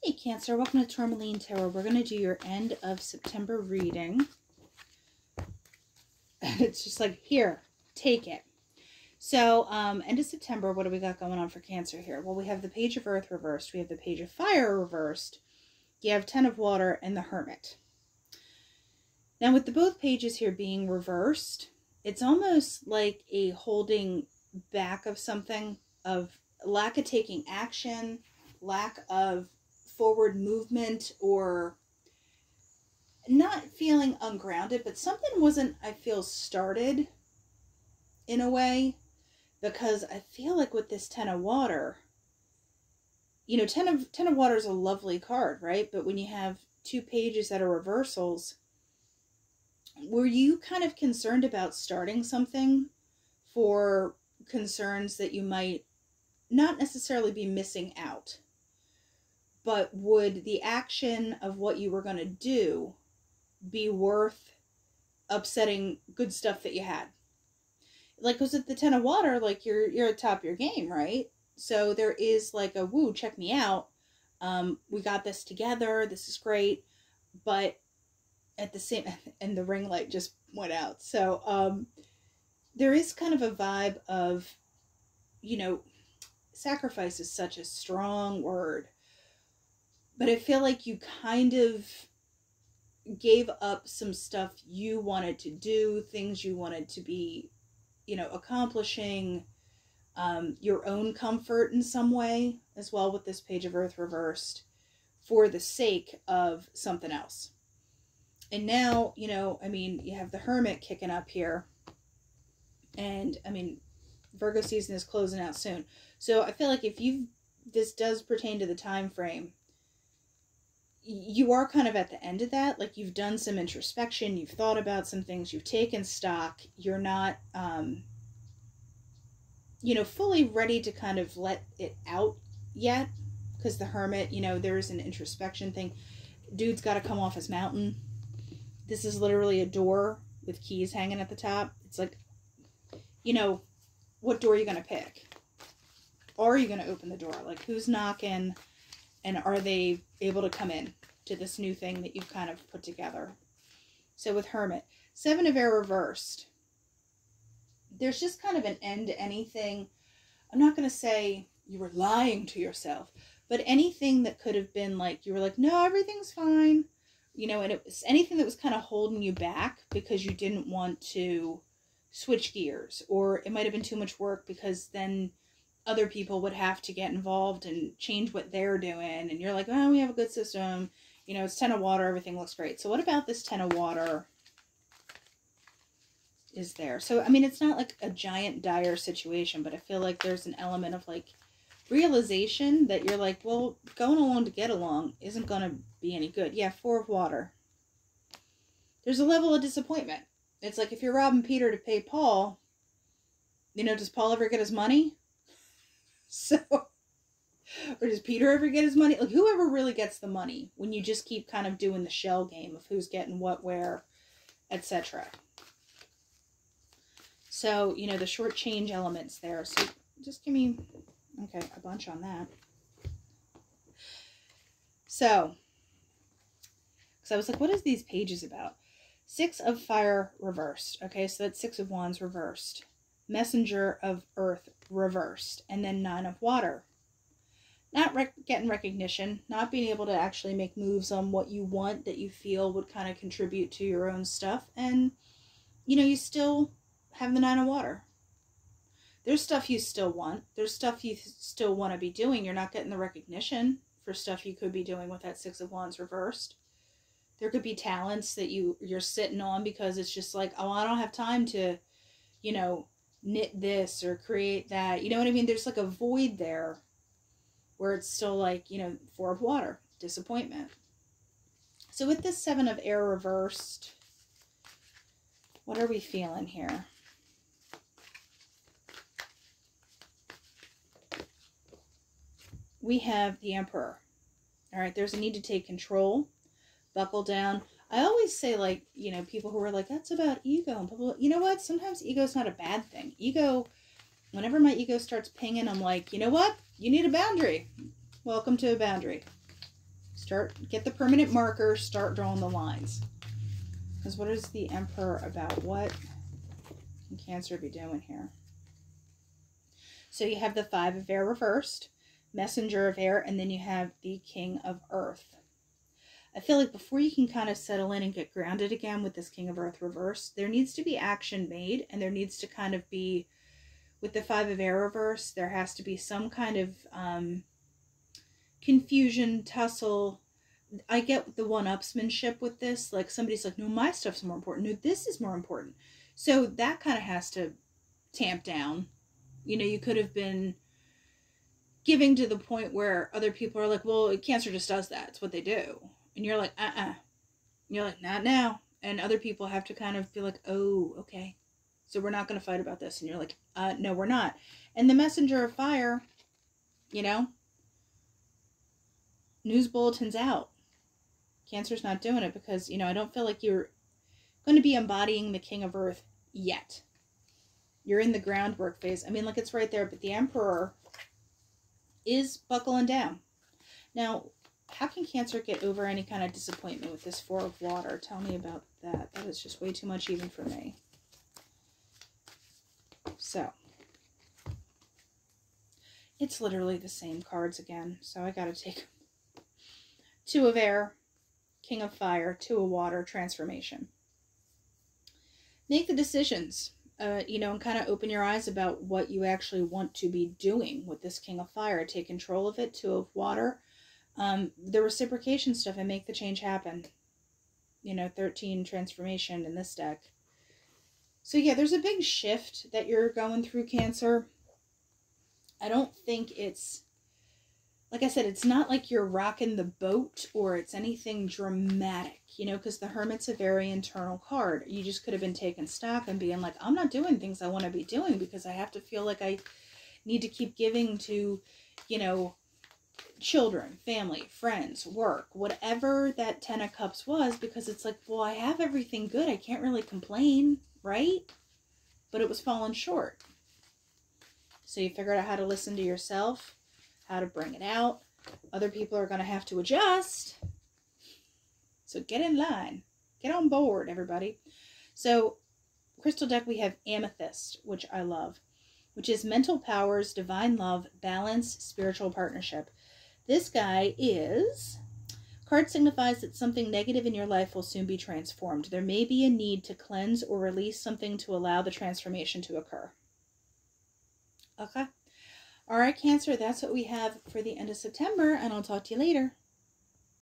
Hey Cancer, welcome to Tourmaline Tarot. We're going to do your end of September reading. And it's just like, here, take it. So, end of September, what do we got going on for Cancer here? Well, we have the Page of Earth reversed. We have the Page of Fire reversed. You have Ten of Water and the Hermit. Now, with the both pages here being reversed, it's almost like a holding back of something, of lack of taking action, lack of forward movement, or not feeling ungrounded, but something wasn't, I feel, started in a way, because I feel like with this Ten of Water, you know, Ten of Water is a lovely card, right? But when you have two pages that are reversals, were you kind of concerned about starting something for concerns that you might not necessarily be missing out? But would the action of what you were going to do be worth upsetting good stuff that you had? Like, because at the Ten of Water, like, you're at top of your game, right? So there is like a, woo, check me out. We got this together. This is great. But at the same, and the ring light just went out. So there is kind of a vibe of, you know, sacrifice is such a strong word. But I feel like you kind of gave up some stuff you wanted to do, things you wanted to be, you know, accomplishing, your own comfort in some way as well with this Page of Earth reversed, for the sake of something else. And now, you know, I mean, you have the Hermit kicking up here. And, I mean, Virgo season is closing out soon. So I feel like if this does pertain to the time frame, you are kind of at the end of that. Like, you've done some introspection, you've thought about some things, you've taken stock, you're not, you know, fully ready to kind of let it out yet, because the Hermit, you know, there's an introspection thing. Dude's got to come off his mountain. This is literally a door with keys hanging at the top. It's like, you know, what door are you going to pick? Are you going to open the door? Like, who's knocking? And are they able to come in to this new thing that you've kind of put together? So with Hermit, Seven of Air reversed. There's just kind of an end to anything. I'm not going to say you were lying to yourself, but anything that could have been like, you were like, no, everything's fine. You know, and it was anything that was kind of holding you back because you didn't want to switch gears, or it might have been too much work because then other people would have to get involved and change what they're doing. And you're like, oh, we have a good system. You know, it's Ten of Water. Everything looks great. So what about this Ten of Water is there? So, I mean, it's not like a giant dire situation, but I feel like there's an element of like realization that you're like, well, going along to get along isn't going to be any good. Yeah, Four of Water. There's a level of disappointment. It's like if you're robbing Peter to pay Paul, you know, does Paul ever get his money? So, or does Peter ever get his money? Like, whoever really gets the money when you just keep kind of doing the shell game of who's getting what, where, etc. So, you know, the short change elements there. So just give me, okay, a bunch on that. So, because I was like, what is these pages about? Six of Fire reversed. Okay, so that's Six of Wands reversed. Messenger of Earth reversed, and then Nine of Water. Not getting recognition, not being able to actually make moves on what you want that you feel would kind of contribute to your own stuff. And, you know, you still have the Nine of Water. There's stuff you still want. There's stuff you still want to be doing. You're not getting the recognition for stuff you could be doing with that Six of Wands reversed. There could be talents that you're sitting on because it's just like, oh, I don't have time to, you know, knit this or create that. You know what I mean? There's like a void there where it's still like, you know, Four of Water, disappointment. So with this Seven of Air reversed, what are we feeling here? We have the Emperor. All right, there's a need to take control, buckle down. I always say, like, you know, people who are like, that's about ego. And people, you know what? Sometimes ego is not a bad thing. Ego, whenever my ego starts pinging, I'm like, you know what? You need a boundary. Welcome to a boundary. Get the permanent marker, start drawing the lines. Because what is the Emperor about? What can Cancer be doing here? So you have the Five of Air reversed, Messenger of Air, and then you have the King of Earth. I feel like before you can kind of settle in and get grounded again with this King of Earth reversed, there needs to be action made, and there needs to kind of be, with the Five of Air reversed, there has to be some kind of confusion, tussle. I get the one-upsmanship with this. Like somebody's like, no, my stuff's more important. No, this is more important. So that kind of has to tamp down. You know, you could have been giving to the point where other people are like, well, Cancer just does that. It's what they do. And you're like, And you're like, not now. And other people have to kind of be like, oh, okay. So we're not going to fight about this. And you're like, no, we're not. And the Messenger of Fire, you know, news bulletins out. Cancer's not doing it because, you know, I don't feel like you're going to be embodying the King of Earth yet. You're in the groundwork phase. I mean, like, it's right there, but the Emperor is buckling down. Now, how can Cancer get over any kind of disappointment with this Four of Water? Tell me about that. That is just way too much even for me. So, it's literally the same cards again. So I got to take Two of Air, King of Fire, Two of Water, Transformation. Make the decisions. You know, and kind of open your eyes about what you actually want to be doing with this King of Fire. Take control of it. Two of Water. The reciprocation stuff and make the change happen. You know, 13 transformation in this deck. So yeah, there's a big shift that you're going through, Cancer. I don't think it's, like I said, it's not like you're rocking the boat or it's anything dramatic, you know, because the Hermit's a very internal card. You just could have been taking stock and being like, I'm not doing things I want to be doing because I have to feel like I need to keep giving to, you know, children, family, friends, work, whatever that Ten of Cups was, because it's like, well, I have everything good. I can't really complain, right? But it was falling short. So you figured out how to listen to yourself, how to bring it out. Other people are going to have to adjust. So get in line. Get on board, everybody. So, crystal deck, we have Amethyst, which I love, which is mental powers, divine love, balance, spiritual partnership. This guy is, card signifies that something negative in your life will soon be transformed. There may be a need to cleanse or release something to allow the transformation to occur. Okay. All right, Cancer, that's what we have for the end of September, and I'll talk to you later.